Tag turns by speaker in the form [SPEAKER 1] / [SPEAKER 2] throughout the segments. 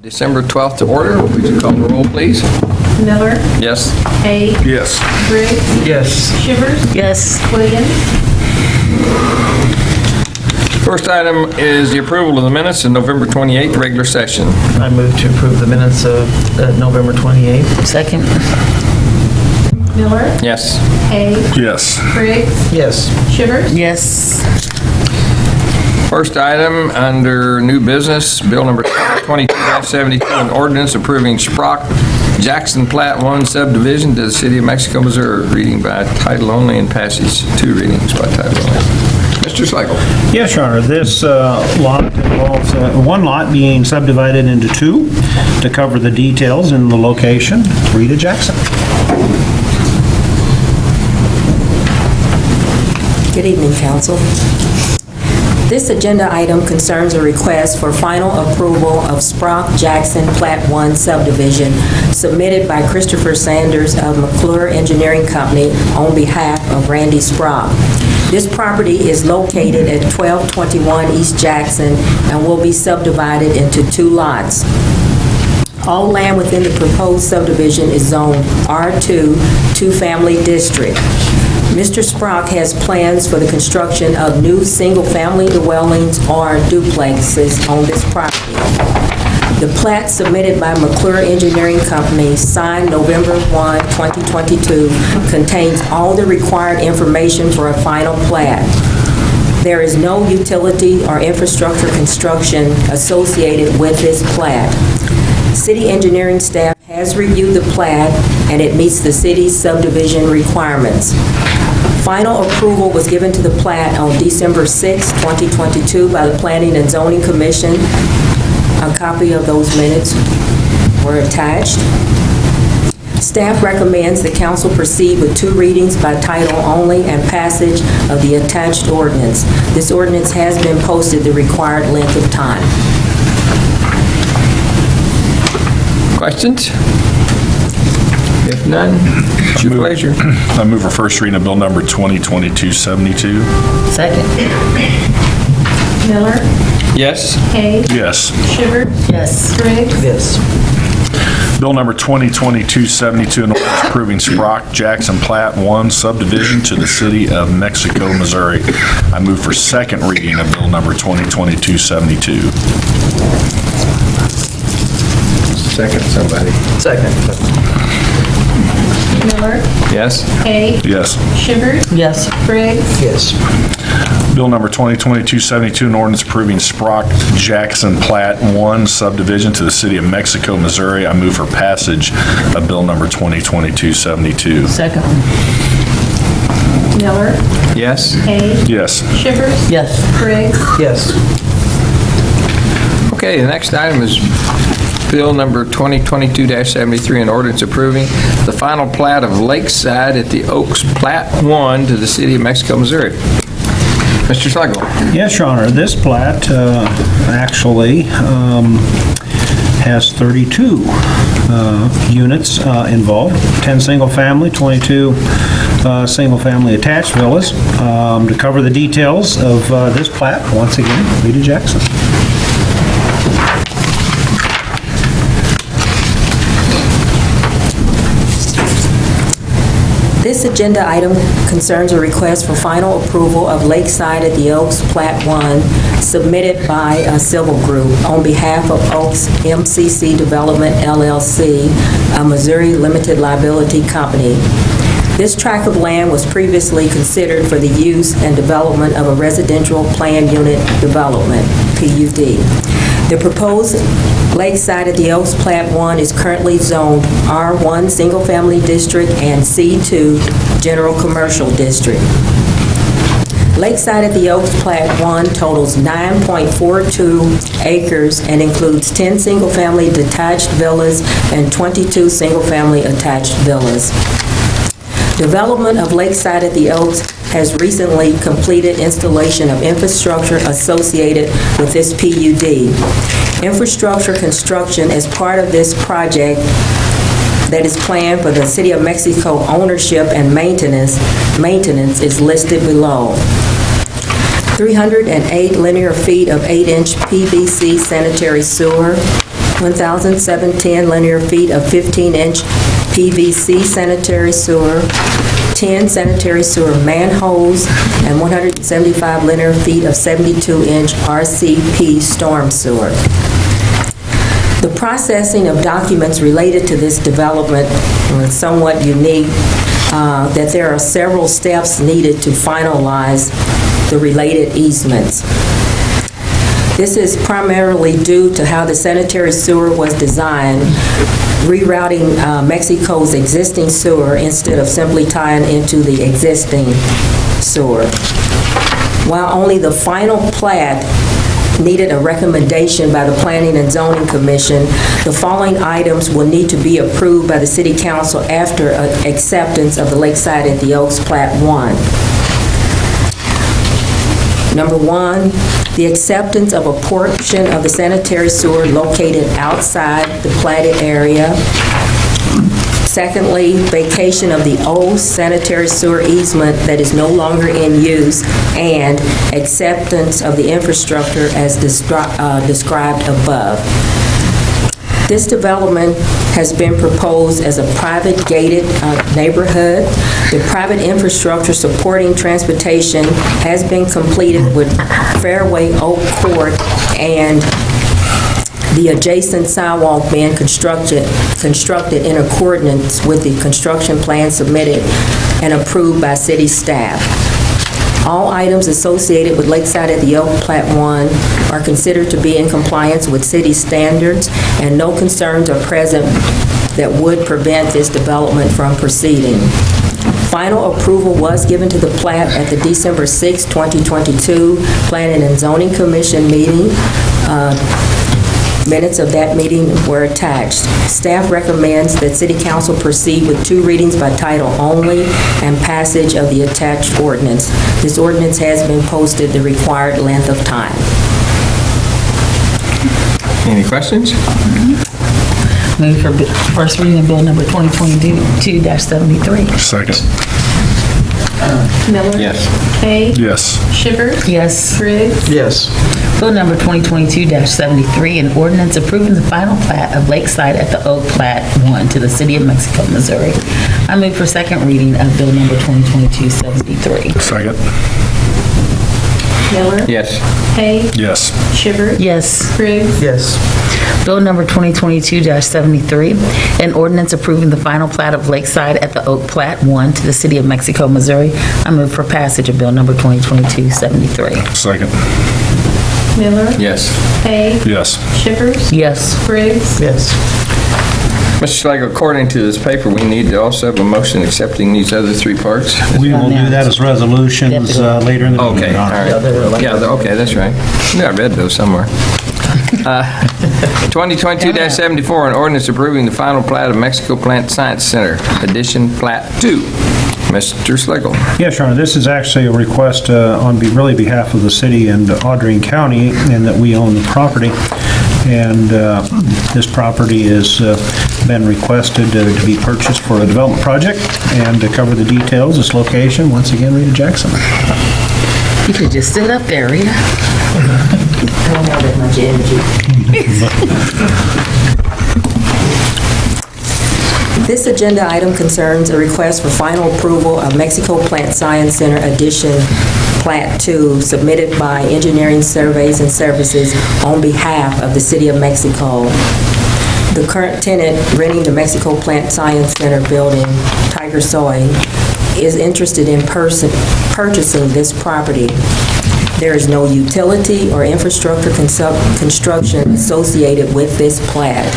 [SPEAKER 1] December 12th to order. Would you call the roll, please?
[SPEAKER 2] Miller,
[SPEAKER 1] Yes.
[SPEAKER 2] Hay,
[SPEAKER 3] Yes.
[SPEAKER 2] Briggs,
[SPEAKER 3] Yes.
[SPEAKER 2] Shivers,
[SPEAKER 4] Yes.
[SPEAKER 2] Williams.
[SPEAKER 1] First item is the approval of the minutes of November 28th, regular session.
[SPEAKER 5] I move to approve the minutes of November 28th.
[SPEAKER 4] Second.
[SPEAKER 2] Miller,
[SPEAKER 1] Yes.
[SPEAKER 2] Hay,
[SPEAKER 3] Yes.
[SPEAKER 2] Briggs,
[SPEAKER 5] Yes.
[SPEAKER 2] Shivers,
[SPEAKER 4] Yes.
[SPEAKER 1] First item under new business, bill number 22-72, an ordinance approving Sprock Jackson Plat 1 subdivision to the city of Mexico, Missouri, reading by title only and passage 2 readings by title only. Mr. Slagle.
[SPEAKER 6] Yes, Your Honor. This lot involves one lot being subdivided into two to cover the details and the location. Rita Jackson.
[SPEAKER 7] Good evening, Council. This agenda item concerns a request for final approval of Sprock Jackson Plat 1 subdivision submitted by Christopher Sanders of McClure Engineering Company on behalf of Randy Sprock. This property is located at 1221 East Jackson and will be subdivided into two lots. All land within the proposed subdivision is zoned R2, two-family district. Mr. Sprock has plans for the construction of new single-family dwellings or duplexes on this property. The plat submitted by McClure Engineering Company, signed November 1, 2022, contains all the required information for a final plat. There is no utility or infrastructure construction associated with this plat. City engineering staff has reviewed the plat, and it meets the city's subdivision requirements. Final approval was given to the plat on December 6, 2022 by the Planning and Zoning Commission. A copy of those minutes were attached. Staff recommends the council proceed with 2 readings by title only and passage of the attached ordinance. This ordinance has been posted the required length of time.
[SPEAKER 1] Questions? If none, it's your pleasure.
[SPEAKER 3] I move for first reading of bill number 2022-72.
[SPEAKER 4] Second.
[SPEAKER 2] Miller,
[SPEAKER 1] Yes.
[SPEAKER 2] Hay,
[SPEAKER 3] Yes.
[SPEAKER 2] Shivers,
[SPEAKER 4] Yes.
[SPEAKER 2] Briggs,
[SPEAKER 5] Yes.
[SPEAKER 3] Bill number 2022-72, an ordinance approving Sprock Jackson Plat 1 subdivision to the city of Mexico, Missouri. I move for second reading of bill number 2022-72.
[SPEAKER 1] Second, somebody.
[SPEAKER 5] Second.
[SPEAKER 2] Miller,
[SPEAKER 1] Yes.
[SPEAKER 2] Hay,
[SPEAKER 3] Yes.
[SPEAKER 2] Shivers,
[SPEAKER 4] Yes.
[SPEAKER 2] Briggs,
[SPEAKER 5] Yes.
[SPEAKER 3] Bill number 2022-72, an ordinance approving Sprock Jackson Plat 1 subdivision to the city of Mexico, Missouri. I move for passage of bill number 2022-72.
[SPEAKER 4] Second.
[SPEAKER 2] Miller,
[SPEAKER 1] Yes.
[SPEAKER 2] Hay,
[SPEAKER 3] Yes.
[SPEAKER 2] Shivers,
[SPEAKER 4] Yes.
[SPEAKER 2] Briggs,
[SPEAKER 5] Yes.
[SPEAKER 1] Okay, the next item is bill number 2022-73, an ordinance approving the final plat of Lakeside at the Oaks Plat 1 to the city of Mexico, Missouri. Mr. Slagle.
[SPEAKER 6] Yes, Your Honor. This plat actually has 32 units involved, 10 single-family, 22 single-family attached villas. To cover the details of this plat, once again, Rita Jackson.
[SPEAKER 7] This agenda item concerns a request for final approval of Lakeside at the Oaks Plat 1 submitted by a civil group on behalf of Oaks MCC Development LLC, a Missouri limited liability company. This tract of land was previously considered for the use and development of a residential planned unit development, PUD. The proposed Lakeside at the Oaks Plat 1 is currently zoned R1 Single Family District and C2 General Commercial District. Lakeside at the Oaks Plat 1 totals 9.42 acres and includes 10 single-family detached villas and 22 single-family attached villas. Development of Lakeside at the Oaks has recently completed installation of infrastructure associated with this PUD. Infrastructure construction as part of this project that is planned for the City of Mexico ownership and maintenance is listed below. 308 linear feet of 8-inch PVC sanitary sewer, 1,710 linear feet of 15-inch PVC sanitary sewer, 10 sanitary sewer manholes, and 175 linear feet of 72-inch RCP storm sewer. The processing of documents related to this development is somewhat unique, that there are several steps needed to finalize the related easements. This is primarily due to how the sanitary sewer was designed, rerouting Mexico's existing sewer instead of simply tying into the existing sewer. While only the final plat needed a recommendation by the Planning and Zoning Commission, the following items will need to be approved by the City Council after acceptance of the Lakeside at the Oaks Plat 1. Number 1, the acceptance of a portion of the sanitary sewer located outside the platted area. Secondly, vacation of the old sanitary sewer easement that is no longer in use, and acceptance of the infrastructure as described above. This development has been proposed as a private gated neighborhood. The private infrastructure supporting transportation has been completed with Fairway Oak Court and the adjacent sidewalk being constructed in accordance with the construction plan submitted and approved by city staff. All items associated with Lakeside at the Oak Plat 1 are considered to be in compliance with city standards, and no concerns are present that would prevent this development from proceeding. Final approval was given to the plat at the December 6, 2022 Planning and Zoning Commission meeting. Minutes of that meeting were attached. Staff recommends that City Council proceed with 2 readings by title only and passage of the attached ordinance. This ordinance has been posted the required length of time.
[SPEAKER 1] Any questions?
[SPEAKER 2] Move for first reading of bill number 2022-73.
[SPEAKER 3] Second.
[SPEAKER 4] Miller?
[SPEAKER 1] Yes.
[SPEAKER 4] Hay?
[SPEAKER 3] Yes.
[SPEAKER 4] Shivers?
[SPEAKER 2] Yes.
[SPEAKER 4] Briggs?
[SPEAKER 5] Yes.
[SPEAKER 2] Bill number 2022-73, an ordinance approving the final plat of Lakeside at the Oak Plat 1 to the City of Mexico, Missouri. I move for second reading of bill number 2022-73.
[SPEAKER 3] Second.
[SPEAKER 4] Miller?
[SPEAKER 1] Yes.
[SPEAKER 4] Hay?
[SPEAKER 3] Yes.
[SPEAKER 4] Shivers?
[SPEAKER 2] Yes.
[SPEAKER 4] Briggs?
[SPEAKER 5] Yes.
[SPEAKER 2] Bill number 2022-73, an ordinance approving the final plat of Lakeside at the Oak Plat 1 to the City of Mexico, Missouri. I move for passage of bill number 2022-73.
[SPEAKER 3] Second.
[SPEAKER 4] Miller?
[SPEAKER 1] Yes.
[SPEAKER 4] Hay?
[SPEAKER 3] Yes.
[SPEAKER 4] Shivers?
[SPEAKER 2] Yes.
[SPEAKER 4] Briggs?
[SPEAKER 5] Yes.
[SPEAKER 1] Mr. Slagle, according to this paper, we need to also have a motion accepting these other 3 parts?
[SPEAKER 6] We will do that as resolutions later in the meeting.
[SPEAKER 1] Okay,
[SPEAKER 6] Your
[SPEAKER 1] all
[SPEAKER 6] Honor.
[SPEAKER 1] right. Yeah, okay, that's right. Yeah, I read those somewhere. 2022-74, an ordinance approving the final plat of Mexico Plant Science Center, Edition Plat 2. Mr. Slagle.
[SPEAKER 6] Yes, Your Honor, this is actually a request on behalf of the city and Audrain County, and that we own the property. And this property has been requested to be purchased for a development project. And to cover the details, this location, once again, Rita Jackson.
[SPEAKER 2] You could just sit up there, Rita.
[SPEAKER 7] I don't have that much energy. This agenda item concerns a request for final approval of Mexico Plant Science Center Edition Plat 2 submitted by Engineering Surveys and Services on behalf of the City of Mexico. The current tenant renting the Mexico Plant Science Center building, Tiger Soy, is interested in purchasing this property. There is no utility or infrastructure construction associated with this plat.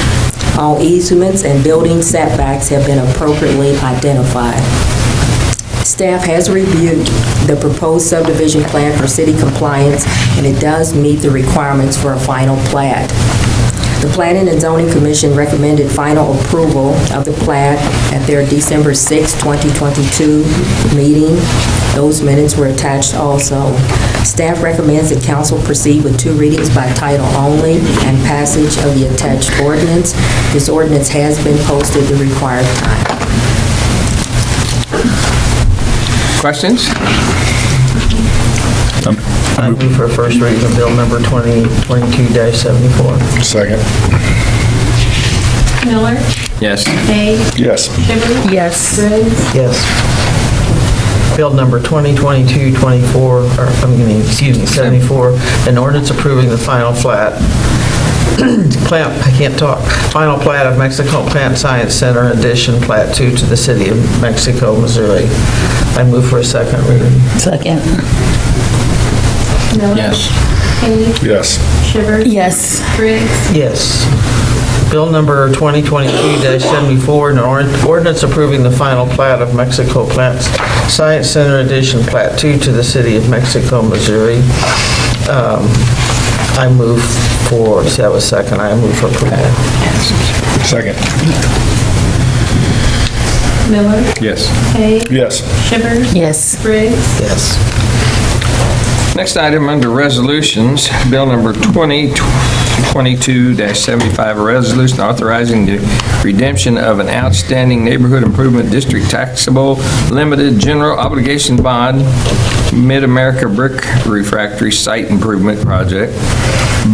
[SPEAKER 7] All easements and building setbacks have been appropriately identified. Staff has reviewed the proposed subdivision plan for city compliance, and it does meet the requirements for a final plat. The Planning and Zoning Commission recommended final approval of the plat at their December 6, 2022 meeting. Those minutes were attached also. Staff recommends that council proceed with 2 readings by title only and passage of the attached ordinance. This ordinance has been posted the required time.
[SPEAKER 1] Questions?
[SPEAKER 5] I move for first reading of bill number 2022-74.
[SPEAKER 3] Second.
[SPEAKER 4] Miller,
[SPEAKER 1] Yes.
[SPEAKER 4] Hay,
[SPEAKER 3] Yes.
[SPEAKER 4] Shivers,
[SPEAKER 2] Yes.
[SPEAKER 4] Briggs,
[SPEAKER 5] Yes. Bill number 74, an ordinance approving the final plat, final plat of Mexico Plant Science Center addition, Plat 2 to the City of Mexico, Missouri. I move for a second reading.
[SPEAKER 2] Second.
[SPEAKER 4] Miller,
[SPEAKER 1] Yes.
[SPEAKER 4] Hay,
[SPEAKER 3] Yes.
[SPEAKER 4] Shivers,
[SPEAKER 2] Yes.
[SPEAKER 4] Briggs,
[SPEAKER 5] Yes. Bill number 2022-74, an ordinance approving the final plat of Mexico Plant Science Center addition, Plat 2 to the City of Mexico, Missouri. I move for, see, that was second, I move for approval.
[SPEAKER 3] Second.
[SPEAKER 4] Miller,
[SPEAKER 1] Yes.
[SPEAKER 4] Hay,
[SPEAKER 3] Yes.
[SPEAKER 4] Shivers,
[SPEAKER 2] Yes.
[SPEAKER 4] Briggs,
[SPEAKER 5] Yes.
[SPEAKER 1] Next item under resolutions, bill number 2022-75, a resolution authorizing the redemption of an outstanding neighborhood improvement district taxable limited general obligation bond, Mid-America Brick Refractory Site Improvement Project,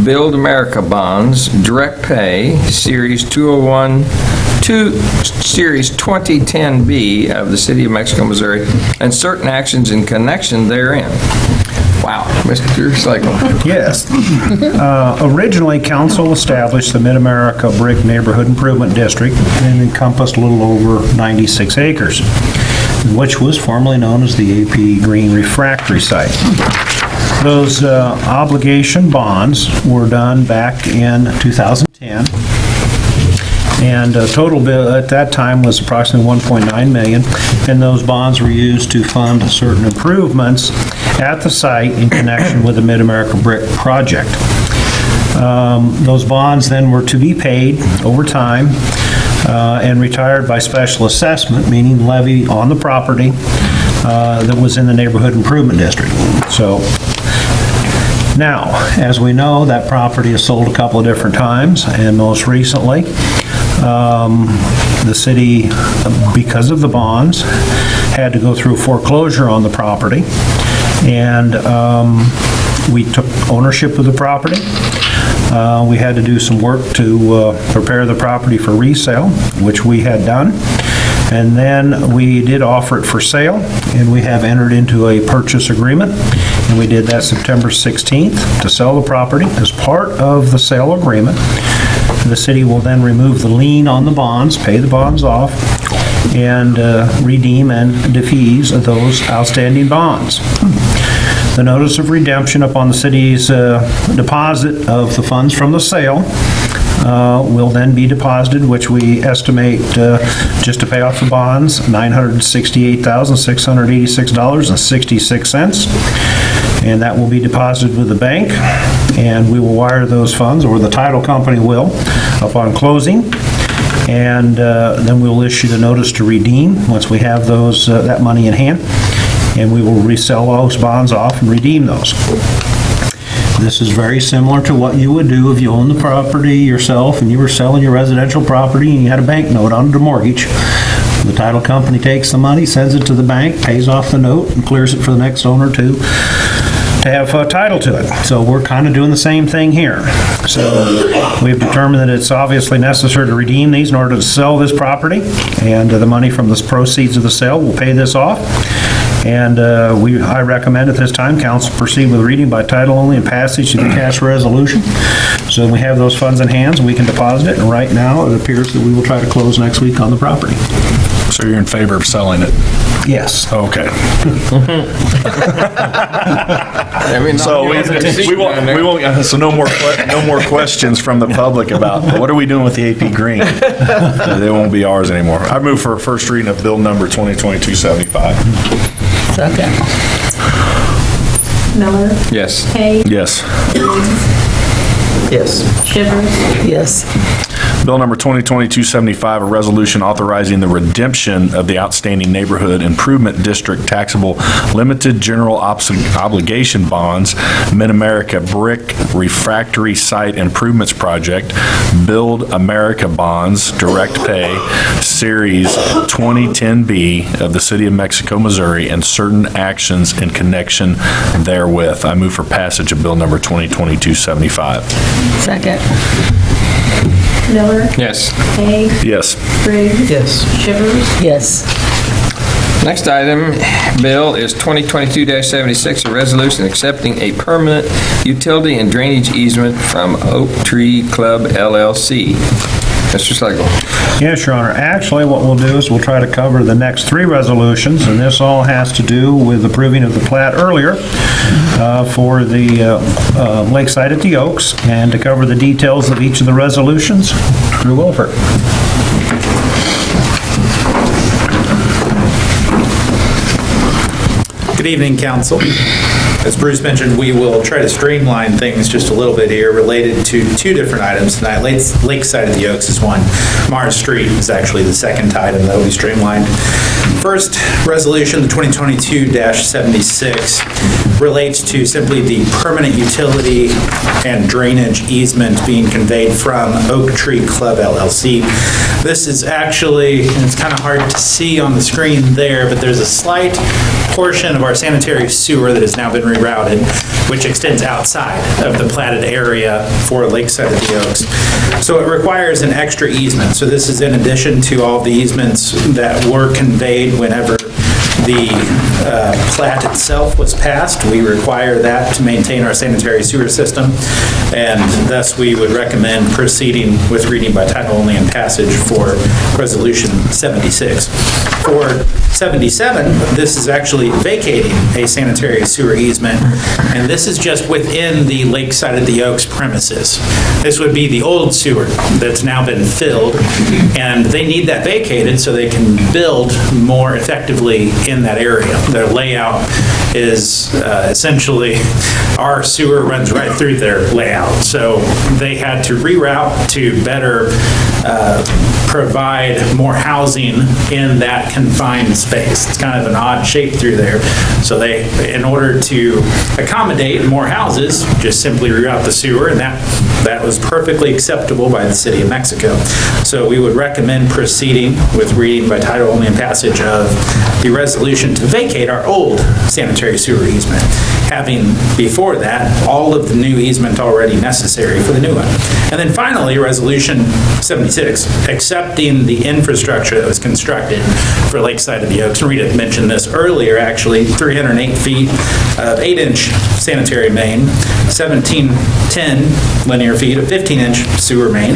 [SPEAKER 1] Build America Bonds, Direct Pay, Series 201, Series 2010B of the City of Mexico, Missouri, and certain actions in connection therein. Wow, Mr. Slagle.
[SPEAKER 6] Yes. Originally, council established the Mid-America Brick Neighborhood Improvement District and encompassed a little over 96 acres, which was formerly known as the AP Green Refractory Site. Those obligation bonds were done back in 2010. And total bill at that time was approximately $1.9 million, and those bonds were used to fund certain improvements at the site in connection with the Mid-America Brick project. Those bonds then were to be paid over time and retired by special assessment, meaning levy on the property that was in the neighborhood improvement district. So now, as we know, that property is sold a couple of different times, and most recently, the city, because of the bonds, had to go through foreclosure on the property, and we took ownership of the property. We had to do some work to prepare the property for resale, which we had done. And then we did offer it for sale, and we have entered into a purchase agreement, and we did that September 16th to sell the property. As part of the sale agreement, the city will then remove the lien on the bonds, pay the bonds off, and redeem and defease those outstanding bonds. The notice of redemption upon the city's deposit of the funds from the sale will then be deposited, which we estimate just to pay off the bonds, $968,686.66. And that will be deposited with the bank, and we will wire those funds, or the title company will, upon closing. And then we'll issue the notice to redeem once we have those, that money in hand, and we will resell those bonds off and redeem those. This is very similar to what you would do if you owned the property yourself and you were selling your residential property and you had a bank note on the mortgage. The title company takes the money, sends it to the bank, pays off the note, and clears it for the next owner to have title to it. So we're kind of doing the same thing here. So we've determined that it's obviously necessary to redeem these in order to sell this property, and the money from the proceeds of the sale will pay this off. And I recommend at this time, council proceed with reading by title only and passage of the cash resolution. So we have those funds in hands, and we can deposit it, and right now, it appears that we will try to close next week on the property.
[SPEAKER 3] So you're in favor of selling it?
[SPEAKER 6] Yes.
[SPEAKER 3] Okay.
[SPEAKER 1] I mean,
[SPEAKER 3] So we won't, so no more questions from the public about, what are we doing with the AP Green? They won't be ours anymore. I move for a first reading of bill number 2022-75.
[SPEAKER 2] Second.
[SPEAKER 4] Miller,
[SPEAKER 1] Yes.
[SPEAKER 4] Hay,
[SPEAKER 3] Yes.
[SPEAKER 4] Briggs,
[SPEAKER 5] Yes.
[SPEAKER 4] Shivers,
[SPEAKER 2] Yes.
[SPEAKER 3] Bill number 2022-75, a resolution authorizing the redemption of the outstanding neighborhood improvement district taxable limited general obligation bonds, Mid-America Brick Refractory Site Improvements Project, Build America Bonds, Direct Pay, Series 2010B of the City of Mexico, Missouri, and certain actions in connection therewith. I move for passage of bill number 2022-75.
[SPEAKER 2] Second.
[SPEAKER 4] Miller, Miller,
[SPEAKER 1] Yes.
[SPEAKER 4] Hay,
[SPEAKER 3] Yes.
[SPEAKER 4] Briggs,
[SPEAKER 5] Yes.
[SPEAKER 4] Shivers,
[SPEAKER 2] Yes.
[SPEAKER 1] Next item, Bill, is 2022-76, a resolution accepting a permanent utility and drainage easement from Oak Tree Club LLC. Mr. Slagle.
[SPEAKER 6] Yes, Your Honor. Actually, what we'll do is we'll try to cover the next three resolutions, and this all has to do with approving of the plat earlier for the Lakeside at the Oaks, and to cover the details of each of the resolutions, Drew Wolfert.
[SPEAKER 8] Good evening, council. As Bruce mentioned, we will try to streamline things just a little bit here related to two different items tonight. Lakeside of the Oaks is one. Mars Street is actually the second item that will be streamlined. First resolution, the 2022-76, relates to simply the permanent utility and drainage easement being conveyed from Oak Tree Club LLC. This is actually, and it's kind of hard to see on the screen there, but there's a slight portion of our sanitary sewer that has now been rerouted, which extends outside of the platted area for Lakeside of the Oaks. So it requires an extra easement. So this is in addition to all the easements that were conveyed whenever the plat itself was passed. We require that to maintain our sanitary sewer system, and thus we would recommend proceeding with reading by title only and passage for Resolution 76. For 77, this is actually vacating a sanitary sewer easement, and this is just within the Lakeside of the Oaks premises. This would be the old sewer that's now been filled, and they need that vacated so they can build more effectively in that area. Their layout is essentially, our sewer runs right through their layout, so they had to reroute to better provide more housing in that confined space. It's kind of an odd shape through there. So they, in order to accommodate more houses, just simply reroute the sewer, and that was perfectly acceptable by the City of Mexico. So we would recommend proceeding with reading by title only and passage of the resolution to vacate our old sanitary sewer easement, having before that all of the new easement already necessary for the new one. And then finally, Resolution 76, accepting the infrastructure that was constructed for Lakeside of the Oaks. And Rita mentioned this earlier, actually, 308 feet of 8-inch sanitary main, 1710 linear feet of 15-inch sewer main,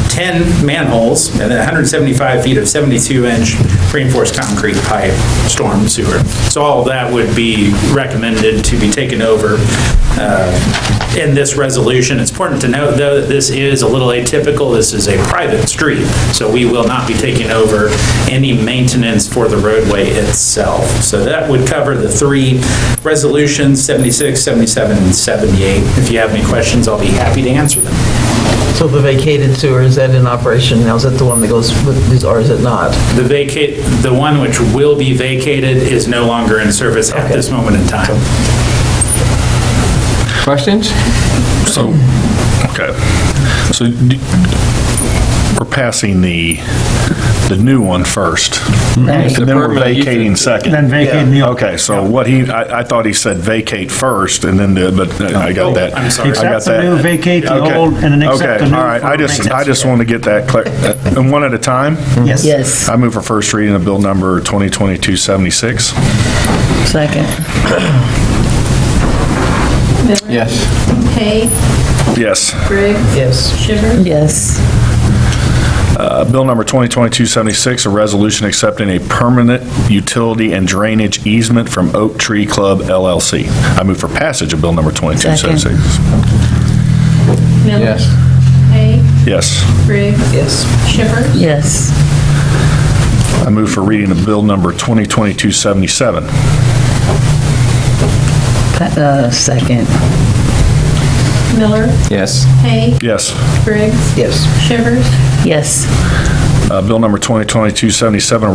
[SPEAKER 8] 10 manholes, and then 175 feet of 72-inch reinforced concrete pipe storm sewer. So all of that would be recommended to be taken over in this resolution. It's important to note, though, that this is a little atypical. This is a private street, so we will not be taking over any maintenance for the roadway itself. So that would cover the three resolutions, 76, 77, and 78. If you have any questions, I'll be happy to answer them.
[SPEAKER 5] So the vacated sewer, is that in operation now? Is that the one that goes with these, or is it not?
[SPEAKER 8] The one which will be vacated is no longer in service at this moment in time.
[SPEAKER 1] Questions?
[SPEAKER 3] So, okay. So we're passing the new one first,
[SPEAKER 1] Right.
[SPEAKER 3] and then we're vacating second.
[SPEAKER 6] Then vacating the...
[SPEAKER 3] Okay, so what I thought he said vacate first, and then, but I got that.
[SPEAKER 8] I'm sorry.
[SPEAKER 3] I got
[SPEAKER 6] Accept the
[SPEAKER 3] that.
[SPEAKER 6] new, vacate the
[SPEAKER 3] Okay.
[SPEAKER 6] old, and then accept
[SPEAKER 3] Okay,
[SPEAKER 6] the new.
[SPEAKER 3] all right.
[SPEAKER 6] for
[SPEAKER 3] I just
[SPEAKER 6] maintenance.
[SPEAKER 3] want to get that clear. And one at a time?
[SPEAKER 6] Yes.
[SPEAKER 2] Yes.
[SPEAKER 3] I move for first reading of bill number 2022-76.
[SPEAKER 2] Second.
[SPEAKER 4] Miller,
[SPEAKER 1] Yes.
[SPEAKER 4] Hay,
[SPEAKER 3] Yes.
[SPEAKER 4] Briggs,
[SPEAKER 5] Yes.
[SPEAKER 4] Shivers,
[SPEAKER 2] Yes.
[SPEAKER 3] Bill number 2022-76, a resolution accepting a permanent utility and drainage easement from Oak Tree Club LLC. I move for passage of bill number 2276.
[SPEAKER 4] Miller,
[SPEAKER 1] Yes.
[SPEAKER 4] Hay,
[SPEAKER 3] Yes.
[SPEAKER 4] Briggs,
[SPEAKER 5] Yes.
[SPEAKER 4] Shivers,
[SPEAKER 2] Yes.
[SPEAKER 3] I move for reading of bill number 2022-77.
[SPEAKER 2] Second.
[SPEAKER 4] Miller,
[SPEAKER 1] Yes.
[SPEAKER 4] Hay,
[SPEAKER 3] Yes.
[SPEAKER 4] Briggs,
[SPEAKER 5] Yes.
[SPEAKER 4] Shivers,
[SPEAKER 2] Yes.
[SPEAKER 3] Bill number 2022-77, a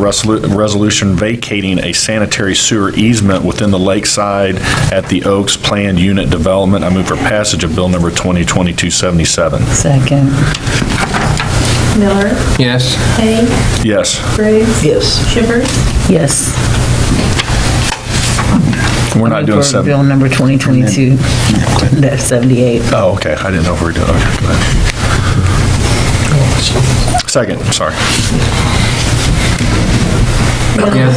[SPEAKER 3] resolution vacating a sanitary sewer easement within the Lakeside at the Oaks planned unit development. I move for passage of bill number 2022-77.
[SPEAKER 2] Second.
[SPEAKER 4] Miller,
[SPEAKER 1] Yes.
[SPEAKER 4] Hay,
[SPEAKER 3] Yes.
[SPEAKER 4] Briggs,
[SPEAKER 5] Yes.
[SPEAKER 4] Shivers,
[SPEAKER 2] Yes.
[SPEAKER 3] We're not doing
[SPEAKER 2] For
[SPEAKER 3] seven.
[SPEAKER 2] bill number 2022-78.
[SPEAKER 3] Oh, okay. I didn't know if we were doing, okay, go ahead. Second, sorry.
[SPEAKER 4] Miller.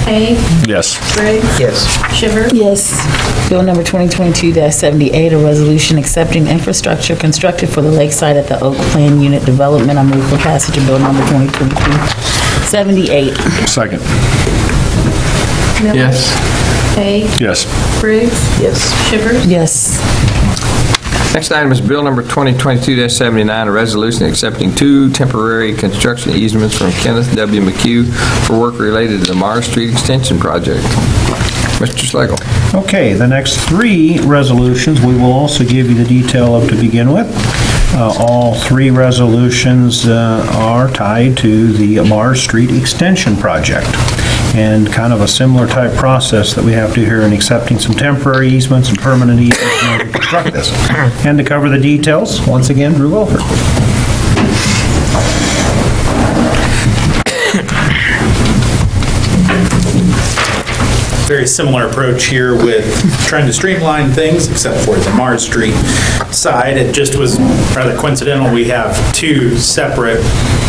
[SPEAKER 4] Hay.
[SPEAKER 3] Yes.
[SPEAKER 4] Briggs.
[SPEAKER 5] Yes.
[SPEAKER 4] Shivers.
[SPEAKER 2] Yes. Bill number 2022-78, a resolution accepting infrastructure constructed for the lakeside at the Oak Plan Unit Development. I move for passage of bill number 2022-78.
[SPEAKER 3] Second.
[SPEAKER 4] Miller.
[SPEAKER 1] Yes.
[SPEAKER 4] Hay.
[SPEAKER 3] Yes.
[SPEAKER 4] Briggs.
[SPEAKER 5] Yes.
[SPEAKER 4] Shivers.
[SPEAKER 2] Yes.
[SPEAKER 1] Next item is bill number 2022-79, a resolution accepting 2 temporary construction easements from Kenneth W. McHugh for work related to the Mars Street Extension Project. Mr. Slagle.
[SPEAKER 6] Okay, the next 3 resolutions, we will also give you the detail of to begin with. All 3 resolutions are tied to the Mars Street Extension Project, and kind of a similar type process that we have to here in accepting some temporary easements and permanent easements in order to construct this. And to cover the details, once again, Drew Wilford.
[SPEAKER 8] Very similar approach here with trying to streamline things, except for the Mars Street side. It just was rather coincidental. We have 2 separate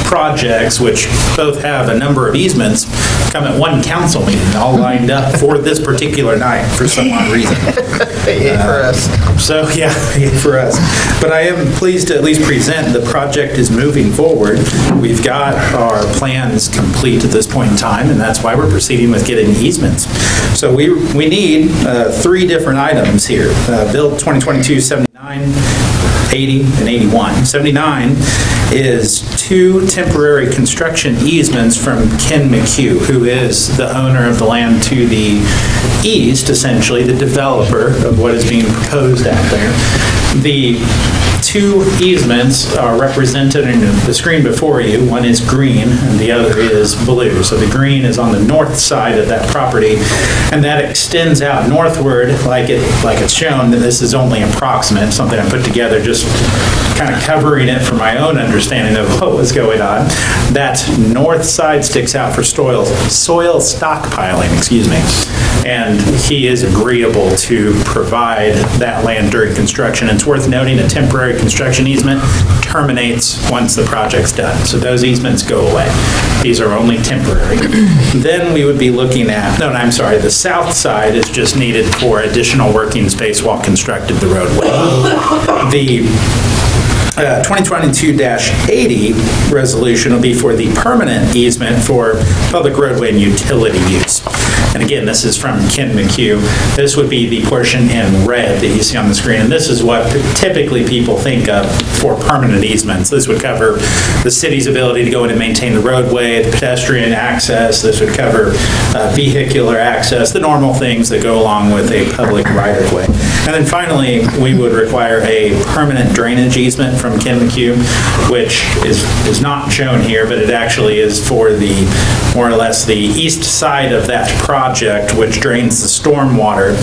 [SPEAKER 8] projects, which both have a number of easements, come at one council meeting, all lined up for this particular night for some odd reason.
[SPEAKER 5] For us.
[SPEAKER 8] So, yeah, for us. But I am pleased to at least present the project is moving forward. We've got our plans complete at this point in time, and that's why we're proceeding with getting easements. So we need 3 different items here. Bill 2022-79, 80, and 81. 79 is 2 temporary construction easements from Ken McHugh, who is the owner of the land to the east, essentially, the developer of what is being proposed out there. The 2 easements are represented in the screen before you. One is green and the other is blue. So the green is on the north side of that property, and that extends out northward like it's shown. That this is only approximate, something I put together just kind of covering it for my own understanding of what was going on. That north side sticks out for soil stockpiling, and he is agreeable to provide that land during construction. It's worth noting a temporary construction easement terminates once the project's done. So those easements go away. These are only temporary. Then we would be looking at, the south side is just needed for additional working space while constructed the roadway. The 2022-80 resolution will be for the permanent easement for public roadway and utility use. And again, this is from Ken McHugh. This would be the portion in red that you see on the screen, and this is what typically people think of for permanent easements. This would cover the city's ability to go in and maintain the roadway, the pedestrian access. This would cover vehicular access, the normal things that go along with a public right-of-way. And then finally, we would require a permanent drainage easement from Ken McHugh, which is not shown here, but it actually is for the, more or less, the east side of that project, which drains the stormwater.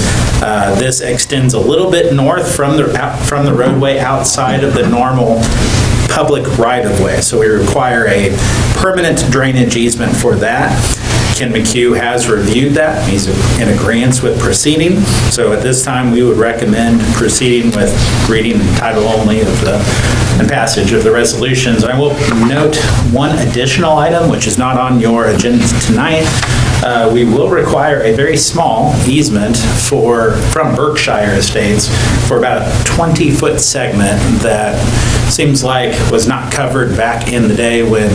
[SPEAKER 8] This extends a little bit north from the roadway outside of the normal public right-of-way. So we require a permanent drainage easement for that. Ken McHugh has reviewed that. He's in agreement with proceeding. So at this time, we would recommend proceeding with reading the title only of and passage of the resolutions. I will note one additional item, which is not on your agenda tonight. We will require a very small easement from Berkshire Estates for about a 20-foot segment that seems like was not covered back in the day when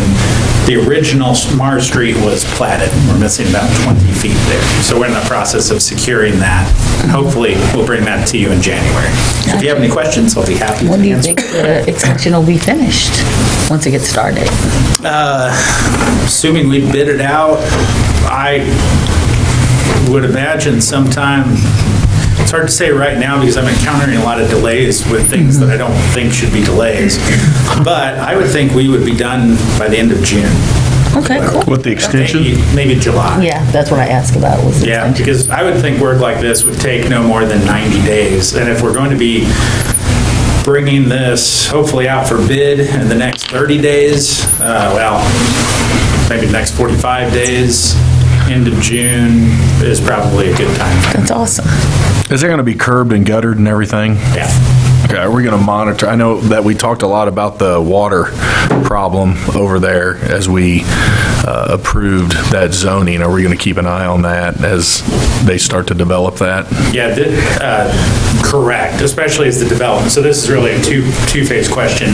[SPEAKER 8] the original Mars Street was platted. We're missing about 20 feet there. So we're in the process of securing that, and hopefully we'll bring that to you in January. So if you have any questions, I'll be happy to answer.
[SPEAKER 2] When do you think the extension will be finished, once it gets started?
[SPEAKER 8] Assuming we bid it out, I would imagine sometime, it's hard to say right now because I'm encountering a lot of delays with things that I don't think should be delays. But I would think we would be done by the end of June.
[SPEAKER 2] Okay, cool.
[SPEAKER 3] With the extension?
[SPEAKER 8] Maybe July.
[SPEAKER 2] Yeah, that's what I asked about, was the
[SPEAKER 8] Yeah,
[SPEAKER 2] extension.
[SPEAKER 8] because I would think work like this would take no more than 90 days. And if we're going to be bringing this hopefully out for bid in the next 30 days, maybe the next 45 days, end of June is probably a good time.
[SPEAKER 2] That's awesome.
[SPEAKER 3] Is it going to be curbed and guttered and everything?
[SPEAKER 8] Yeah.
[SPEAKER 3] Okay. Okay, are we going to monitor? I know that we talked a lot about the water problem over there as we approved that zoning. Are we going to keep an eye on that as they start to develop that?
[SPEAKER 8] Yeah, correct, especially as the development. So this is really a two-phase question.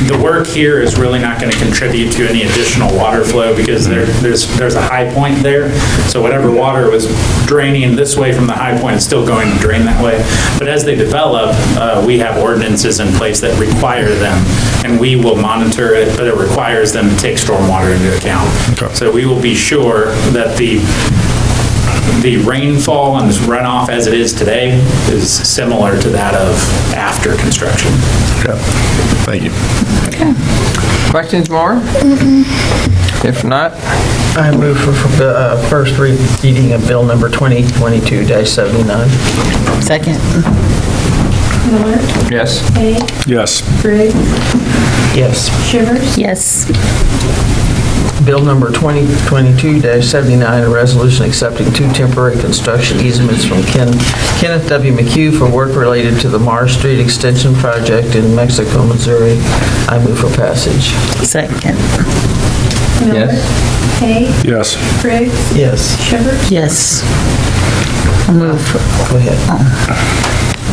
[SPEAKER 8] The work here is really not going to contribute to any additional water flow because there's a high point there. So whatever water was draining this way from the high point is still going to drain that way. But as they develop, we have ordinances in place that require them, and we will monitor it, but it requires them to take stormwater into account.
[SPEAKER 3] Okay.
[SPEAKER 8] So we will be sure that the rainfall and runoff as it is today is similar to that of after construction.
[SPEAKER 3] Okay, thank you.
[SPEAKER 1] Questions more? If not,
[SPEAKER 5] I move for first reading of bill number 2022-79.
[SPEAKER 2] Second.
[SPEAKER 4] Miller,
[SPEAKER 1] yes.
[SPEAKER 4] Hay,
[SPEAKER 3] Yes.
[SPEAKER 4] Briggs,
[SPEAKER 5] Yes.
[SPEAKER 4] Shivers,
[SPEAKER 2] Yes.
[SPEAKER 5] Bill number 2022-79, a resolution accepting 2 temporary construction easements from Kenneth W. McHugh for work related to the Mars Street Extension Project in Mexico, Missouri. I move for passage.
[SPEAKER 2] Second.
[SPEAKER 4] Miller,
[SPEAKER 1] Yes.
[SPEAKER 4] Hay,
[SPEAKER 3] Yes.
[SPEAKER 4] Briggs,
[SPEAKER 5] Yes.
[SPEAKER 4] Shivers,
[SPEAKER 2] Yes. I move for,
[SPEAKER 5] Go ahead.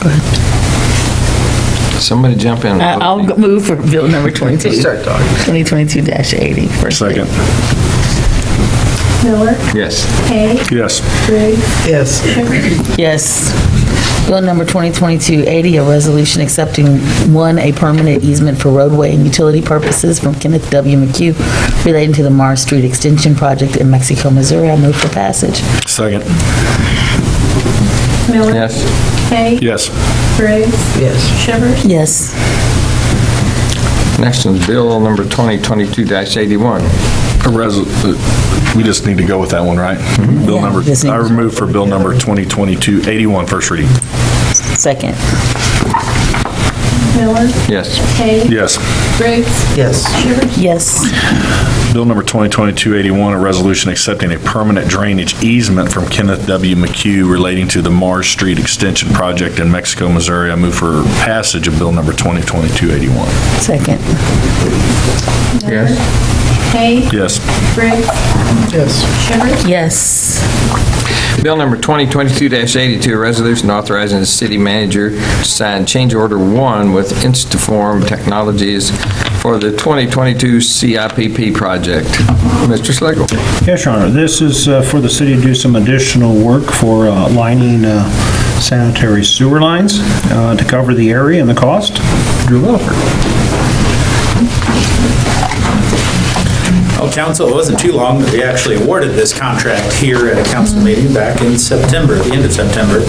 [SPEAKER 2] go ahead.
[SPEAKER 1] Somebody jump in.
[SPEAKER 2] I'll move for bill number 22.
[SPEAKER 5] Start talking.
[SPEAKER 2] 2022-80. First reading.
[SPEAKER 3] Second.
[SPEAKER 4] Miller,
[SPEAKER 1] Yes.
[SPEAKER 4] Hay,
[SPEAKER 3] Yes.
[SPEAKER 4] Briggs,
[SPEAKER 5] Yes.
[SPEAKER 4] Shivers,
[SPEAKER 2] Yes. Bill number 2022-80, a resolution accepting, 1, a permanent easement for roadway and utility purposes from Kenneth W. McHugh relating to the Mars Street Extension Project in Mexico, Missouri. I move for passage.
[SPEAKER 3] Second.
[SPEAKER 4] Miller,
[SPEAKER 1] Yes.
[SPEAKER 4] Hay,
[SPEAKER 3] Yes.
[SPEAKER 4] Briggs,
[SPEAKER 5] Yes.
[SPEAKER 4] Shivers,
[SPEAKER 2] Yes.
[SPEAKER 1] Next is bill number 2022-81.
[SPEAKER 3] We just need to go with that one, right? Bill
[SPEAKER 2] Yeah,
[SPEAKER 3] number,
[SPEAKER 2] just need
[SPEAKER 3] I
[SPEAKER 2] to-
[SPEAKER 3] remove for bill number 2022-81, first reading.
[SPEAKER 2] Second.
[SPEAKER 4] Miller,
[SPEAKER 1] Yes.
[SPEAKER 4] Hay,
[SPEAKER 3] Yes.
[SPEAKER 4] Briggs,
[SPEAKER 5] Yes.
[SPEAKER 4] Shivers,
[SPEAKER 2] Yes.
[SPEAKER 3] Bill number 2022-81, a resolution accepting a permanent drainage easement from Kenneth W. McHugh relating to the Mars Street Extension Project in Mexico, Missouri. I move for passage of bill number 2022-81.
[SPEAKER 2] Second.
[SPEAKER 1] Yes.
[SPEAKER 4] Hay,
[SPEAKER 3] Yes.
[SPEAKER 4] Briggs,
[SPEAKER 5] Yes.
[SPEAKER 4] Shivers,
[SPEAKER 2] Yes.
[SPEAKER 1] Bill number 2022-82, a resolution authorizing the city manager to sign change order 1 with Instaform Technologies for the 2022 CIPP project. Mr. Schlegel.
[SPEAKER 6] Yes, Your Honor, this is for the city to do some additional work for lining sanitary sewer lines to cover the area and the cost. Drew Wilford.
[SPEAKER 8] Well, council, it wasn't too long that we actually awarded this contract here at a council meeting back in September, at the end of September.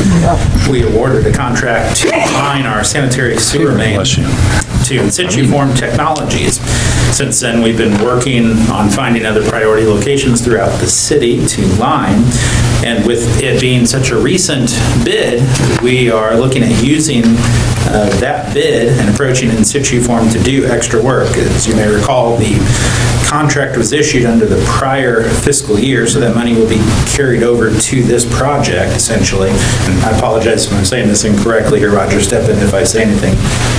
[SPEAKER 8] We awarded a contract to line our sanitary sewer main
[SPEAKER 3] Bless you.
[SPEAKER 8] to Insituform Technologies. Since then, we've been working on finding other priority locations throughout the city to line. And with it being such a recent bid, we are looking at using that bid and approaching Insituform to do extra work. As you may recall, the contract was issued under the prior fiscal year, so that money will be carried over to this project, essentially. And I apologize if I'm saying this incorrectly here, Roger, step in if I say anything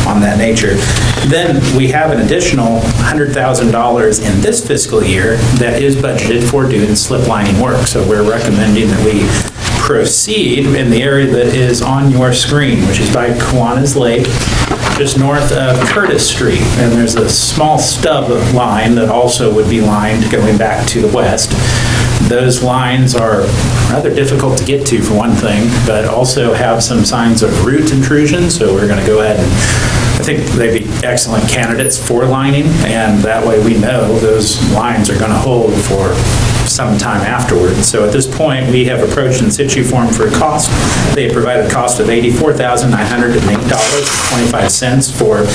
[SPEAKER 8] on that nature. Then we have an additional $100,000 in this fiscal year that is budgeted for doing slip lining work. So we're recommending that we proceed in the area that is on your screen, which is by Kiwanis Lake, just north of Curtis Street. And there's a small stub line that also would be lined going back to the west. Those lines are rather difficult to get to, for one thing, but also have some signs of root intrusion, so we're going to go ahead and I think they'd be excellent candidates for lining, and that way we know those lines are going to hold for some time afterwards. So at this point, we have approached Insituform for a cost. They provided a cost of $84,908.25 for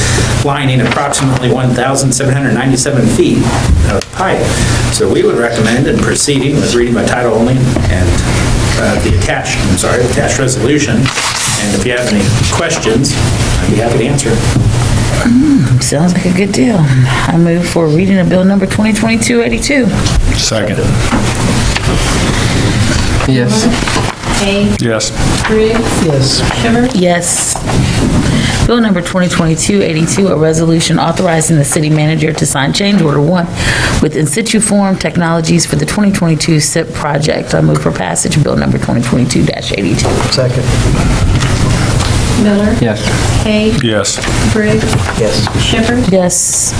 [SPEAKER 8] lining approximately 1,797 feet of pipe. So we would recommend in proceeding with reading by title only and the attached resolution. And if you have any questions, I'd be happy to answer.
[SPEAKER 2] Sounds like a good deal. I move for reading of bill number 2022-82.
[SPEAKER 3] Second.
[SPEAKER 1] Yes.
[SPEAKER 4] Hay,
[SPEAKER 3] Yes.
[SPEAKER 4] Briggs,
[SPEAKER 5] Yes.
[SPEAKER 4] Shivers,
[SPEAKER 2] Yes. Bill number 2022-82, a resolution authorizing the city manager to sign change order 1 with In Situ Form Technologies for the 2022 SIP project. I move for passage of bill number 2022-82.
[SPEAKER 5] Second.
[SPEAKER 4] Miller,
[SPEAKER 1] Yes.
[SPEAKER 4] Hay,
[SPEAKER 3] Yes.
[SPEAKER 4] Briggs,
[SPEAKER 5] Yes.
[SPEAKER 4] Shepherd,
[SPEAKER 2] Yes.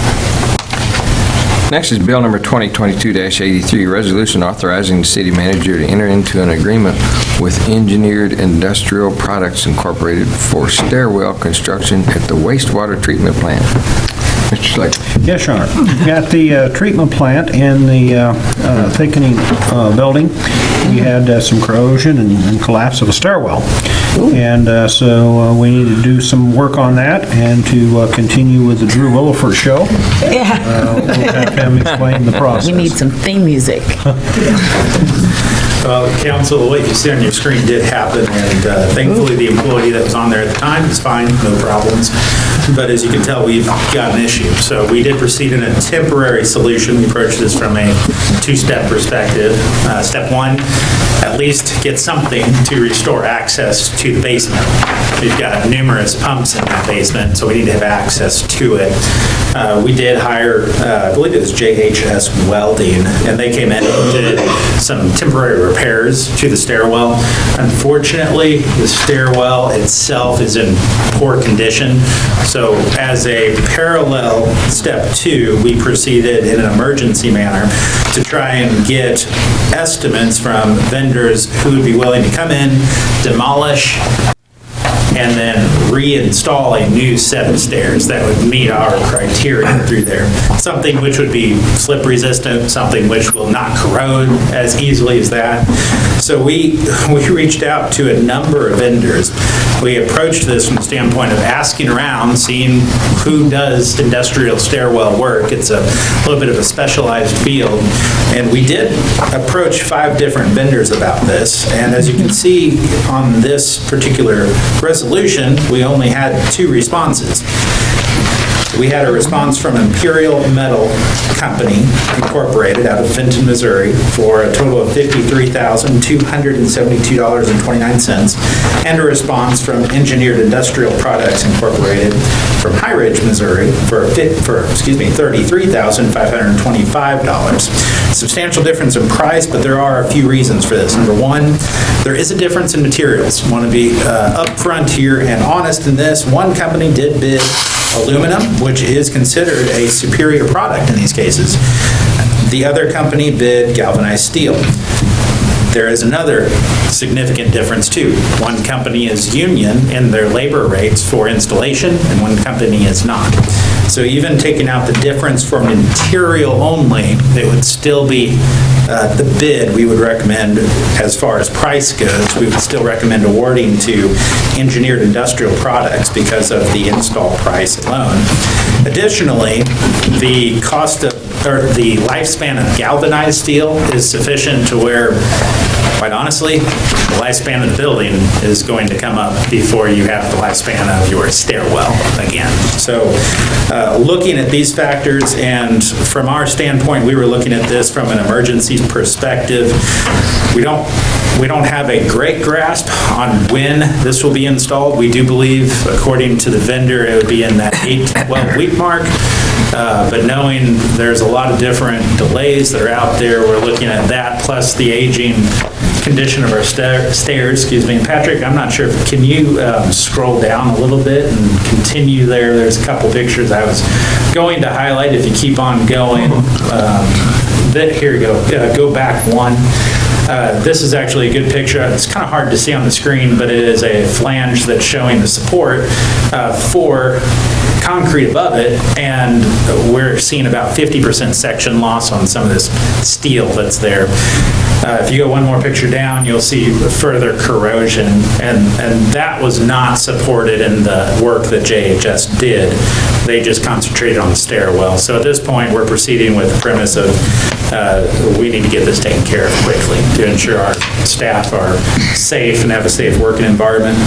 [SPEAKER 1] Next is Bill number 2022-83, resolution authorizing the city manager to enter into an agreement with Engineered Industrial Products Incorporated for stairwell construction at the wastewater treatment plant. Mr. Slater.
[SPEAKER 6] Yes, Your Honor. At the treatment plant in the thickening building, we had some corrosion and collapse of a stairwell. And so we need to do some work on that and to continue with the Drew Williford show.
[SPEAKER 2] Yeah.
[SPEAKER 6] We'll have him explain the process.
[SPEAKER 2] We need some theme music.
[SPEAKER 8] Council, what you see on your screen did happen, and thankfully, the employee that was on there at the time is fine, no problems. But as you can tell, we've got an issue. So we did proceed in a temporary solution. We approached this from a two-step perspective. Step 1, at least get something to restore access to the basement. We've got numerous pumps in that basement, so we need to have access to it. We did hire, I believe it was JHS Welding, and they came in and did some temporary repairs to the stairwell. Unfortunately, the stairwell itself is in poor condition, so as a parallel step 2, we proceeded in an emergency manner to try and get estimates from vendors who would be willing to come in, demolish, and then reinstall a new set of stairs that would meet our criteria through there. Something which would be slip resistant, something which will not corrode as easily as that. So we reached out to a number of vendors. We approached this from the standpoint of asking around, seeing who does industrial stairwell work. It's a little bit of a specialized field. And we did approach 5 different vendors about this. And as you can see on this particular resolution, we only had 2 responses. We had a response from Imperial Metal Company Incorporated out of Fenton, Missouri for a total of $53,272.29, and a response from Engineered Industrial Products Incorporated from High Ridge, Missouri for $33,525. Substantial difference in price, but there are a few reasons for this. Number 1, there is a difference in materials. I want to be upfront here and honest in this. One company did bid aluminum, which is considered a superior product in these cases. The other company bid galvanized steel. There is another significant difference too. One company is union in their labor rates for installation, and one company is not. So even taking out the difference for material only, it would still be the bid we would recommend as far as price goes. We would still recommend awarding to Engineered Industrial Products because of the install price alone. Additionally, the cost of, or the lifespan of galvanized steel is sufficient to where, quite honestly, the lifespan of the building is going to come up before you have the lifespan of your stairwell again. So looking at these factors, and from our standpoint, we were looking at this from an emergency perspective. We don't have a great grasp on when this will be installed. We do believe, according to the vendor, it would be in that 8 to 12 week mark. But knowing there's a lot of different delays that are out there, we're looking at that, plus the aging condition of our stairs, excuse me. And Patrick, I'm not sure, can you scroll down a little bit and continue there? There's a couple pictures I was going to highlight if you keep on going. Here you go. Go back 1. This is actually a good picture. It's kind of hard to see on the screen, but it is a flange that's showing the support for concrete above it, and we're seeing about 50% section loss on some of this steel that's there. If you go one more picture down, you'll see further corrosion, and that was not supported in the work that JHS did. They just concentrated on the stairwell. So at this point, we're proceeding with the premise of we need to get this taken care of quickly to ensure our staff are safe and have a safe working environment.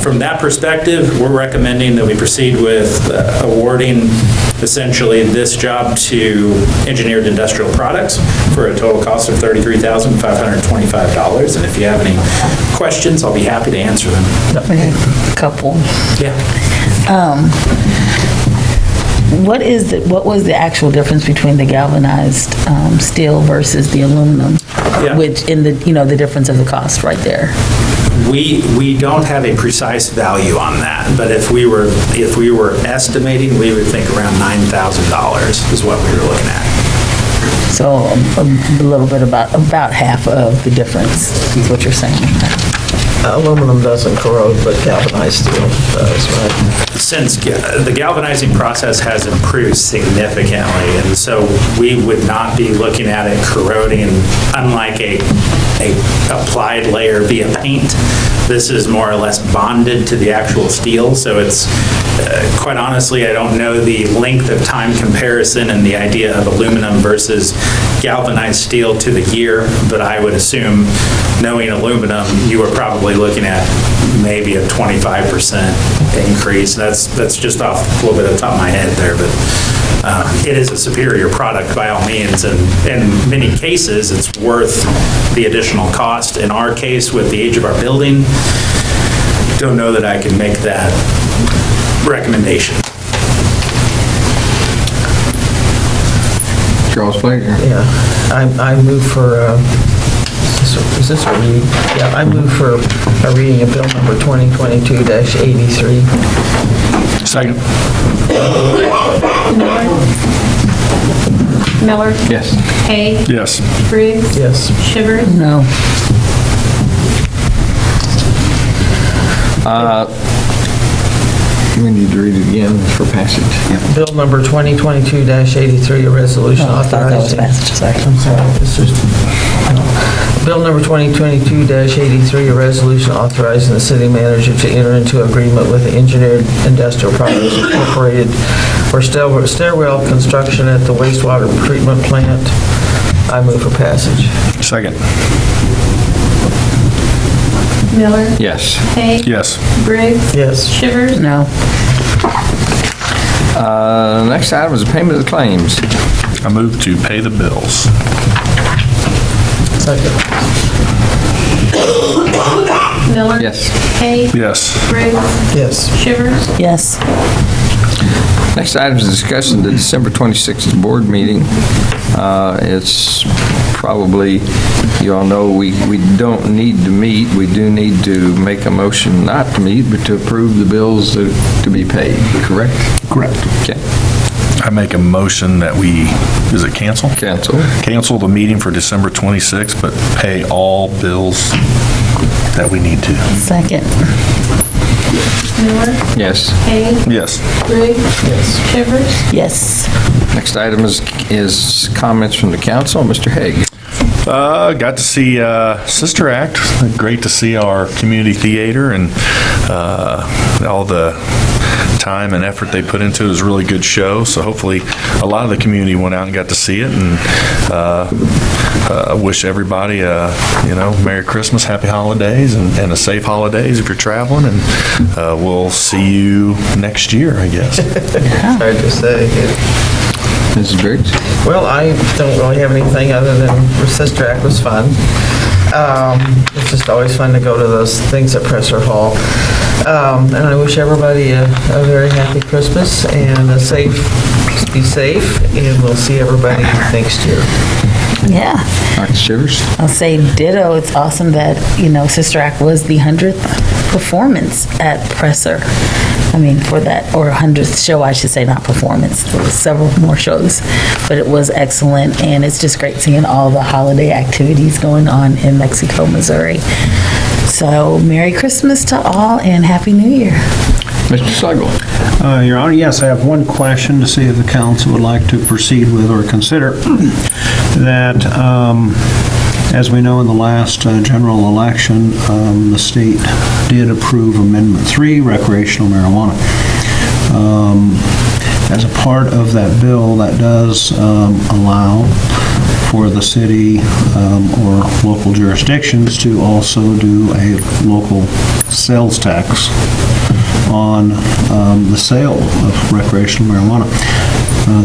[SPEAKER 8] From that perspective, we're recommending that we proceed with awarding essentially this job to Engineered Industrial Products for a total cost of $33,525. And if you have any questions, I'll be happy to answer them.
[SPEAKER 2] Couple.
[SPEAKER 8] Yeah.
[SPEAKER 2] What was the actual difference between the galvanized steel versus the aluminum?
[SPEAKER 8] Yeah.
[SPEAKER 2] Which, in the, the difference of the cost right there?
[SPEAKER 8] We don't have a precise value on that, but if we were estimating, we would think around $9,000 is what we were looking at.
[SPEAKER 2] So a little bit about half of the difference is what you're saying.
[SPEAKER 5] Aluminum doesn't corrode, but galvanized steel does, right?
[SPEAKER 8] Since the galvanizing process has improved significantly, and so we would not be looking at it corroding, unlike a applied layer via paint. This is more or less bonded to the actual steel, so it's, quite honestly, I don't know the length of time comparison and the idea of aluminum versus galvanized steel to the year, but I would assume, knowing aluminum, you were probably looking at maybe a 25% increase. That's just off a little bit of the top of my head there, but it is a superior product by all means, and in many cases, it's worth the additional cost. In our case, with the age of our building, don't know that I can make that recommendation.
[SPEAKER 1] Charles Flager.
[SPEAKER 5] Yeah, I move for, is this a read? Yeah, I move for a reading of bill number 2022-83.
[SPEAKER 3] Second.
[SPEAKER 4] Miller?
[SPEAKER 1] Yes.
[SPEAKER 4] Hay?
[SPEAKER 3] Yes.
[SPEAKER 4] Briggs?
[SPEAKER 5] Yes.
[SPEAKER 4] Shivers?
[SPEAKER 2] No.
[SPEAKER 1] We need to read it again for passage.
[SPEAKER 5] Bill number 2022-83, a resolution
[SPEAKER 2] Oh, I thought that was
[SPEAKER 5] authorizing.
[SPEAKER 2] passage, sorry.
[SPEAKER 5] I'm sorry, this is, Bill number 2022-83, a resolution authorizing the city manager to enter into agreement with the Engineered Industrial Products Incorporated for stairwell construction at the wastewater treatment plant. I move for passage.
[SPEAKER 3] Second.
[SPEAKER 4] Miller?
[SPEAKER 1] Yes.
[SPEAKER 4] Hay?
[SPEAKER 3] Yes.
[SPEAKER 4] Briggs?
[SPEAKER 5] Yes.
[SPEAKER 4] Shivers?
[SPEAKER 2] No.
[SPEAKER 1] Next item is the payment of the claims.
[SPEAKER 3] I move to pay the bills.
[SPEAKER 5] Second.
[SPEAKER 4] Miller?
[SPEAKER 1] Yes.
[SPEAKER 4] Hay?
[SPEAKER 3] Yes.
[SPEAKER 4] Briggs?
[SPEAKER 5] Yes.
[SPEAKER 4] Shivers?
[SPEAKER 2] Yes.
[SPEAKER 1] Next item is discussion of the December 26th board meeting. It's probably, you all know, we don't need to meet. We do need to make a motion not to meet, but to approve the bills to be paid, correct?
[SPEAKER 3] Correct.
[SPEAKER 1] Okay.
[SPEAKER 3] I make a motion that we, is it cancel?
[SPEAKER 1] Cancel.
[SPEAKER 3] Cancel the meeting for December 26th, but pay all bills that we need to.
[SPEAKER 2] Second.
[SPEAKER 4] Miller?
[SPEAKER 1] Yes.
[SPEAKER 4] Hay?
[SPEAKER 3] Yes.
[SPEAKER 4] Briggs?
[SPEAKER 5] Yes.
[SPEAKER 4] Shivers?
[SPEAKER 2] Yes.
[SPEAKER 1] Next item is comments from the council. Mr. Hague.
[SPEAKER 3] Got to see Sister Act. Great to see our community theater and all the time and effort they put into it. It was a really good show, so hopefully a lot of the community went out and got to see it, and I wish everybody Merry Christmas, Happy Holidays, and a safe holidays if you're traveling, and we'll see you next year, I guess.
[SPEAKER 5] Hard to say.
[SPEAKER 1] Mrs. Briggs.
[SPEAKER 5] Well, I don't really have anything other than Sister Act was fun. It's just always fun to go to those things at Presser Hall. And I wish everybody a very happy Christmas and be safe, and we'll see everybody next year.
[SPEAKER 2] Yeah.
[SPEAKER 1] Dr. Shivers.
[SPEAKER 2] I'll say ditto. It's awesome that, Sister Act was the 100th performance at Presser. For that, or 100th show, I should say, not performance. There was several more shows, but it was excellent, and it's just great seeing all the holiday activities going on in Mexico, Missouri. So, Merry Christmas to all, and Happy New Year.
[SPEAKER 1] Mr. Slugel.
[SPEAKER 6] Your Honor, yes, I have one question to see if the council would like to proceed with or consider that, as we know, in the last general election, the state did approve Amendment 3, recreational marijuana. As a part of that bill, that does allow for the city or local jurisdictions to also do a local sales tax on the sale of recreational marijuana.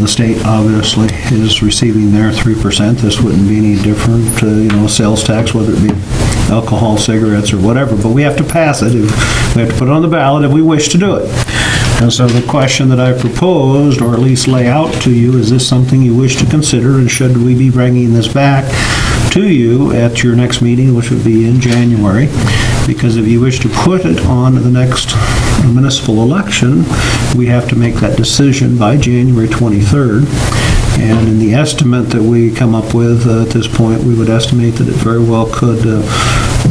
[SPEAKER 6] The state obviously is receiving their 3%. This wouldn't be any different to, sales tax, whether it be alcohol, cigarettes, or whatever, but we have to pass it. We have to put it on the ballot if we wish to do it. And so the question that I proposed, or at least lay out to you, is this something you wish to consider, and should we be bringing this back to you at your next meeting, which would be in January? Because if you wish to put it on the next municipal election, we have to make that decision by January 23rd. And in the estimate that we come up with at this point, we would estimate that it very well could,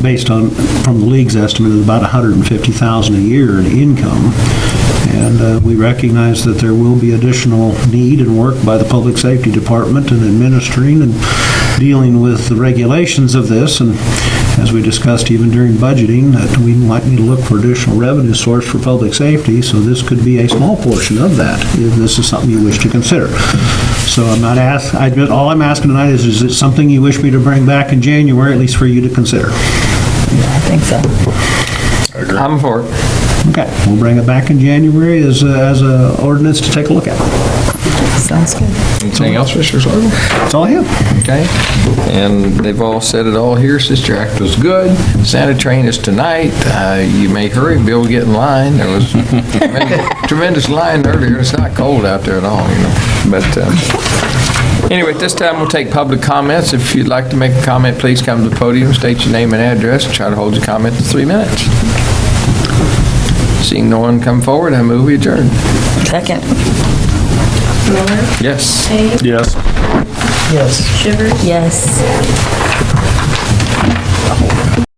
[SPEAKER 6] based on, from the league's estimate, is about $150,000 a year in income. And we recognize that there will be additional need and work by the Public Safety Department in administering and dealing with the regulations of this. And as we discussed even during budgeting, that we might need to look for additional revenue source for public safety, so this could be a small portion of that, if this is something you wish to consider. So I'm not all I'm asking tonight is it something you wish me to bring back in January, at least for you to consider?
[SPEAKER 2] I think so.
[SPEAKER 1] I'm for it.
[SPEAKER 6] Okay, we'll bring it back in January as a ordinance to take a look at.
[SPEAKER 2] Sounds good.
[SPEAKER 1] Anything else, Mr. Slocum?
[SPEAKER 6] That's all I have.
[SPEAKER 1] Okay, and they've all said it all here. Sister Act was good. Santa train is tonight. You may hurry, Bill, get in line. There was tremendous line earlier. It's not cold out there at all, you know. But anyway, at this time, we'll take public comments. If you'd like to make a comment, please come to the podium, state your name and address, and try to hold your comment to 3 minutes. Seeing no one come forward, I move we adjourn.
[SPEAKER 2] Second.
[SPEAKER 4] Miller,
[SPEAKER 1] Yes.
[SPEAKER 4] Page,
[SPEAKER 3] Yes.
[SPEAKER 5] Yes.
[SPEAKER 4] Shivers,
[SPEAKER 2] Yes.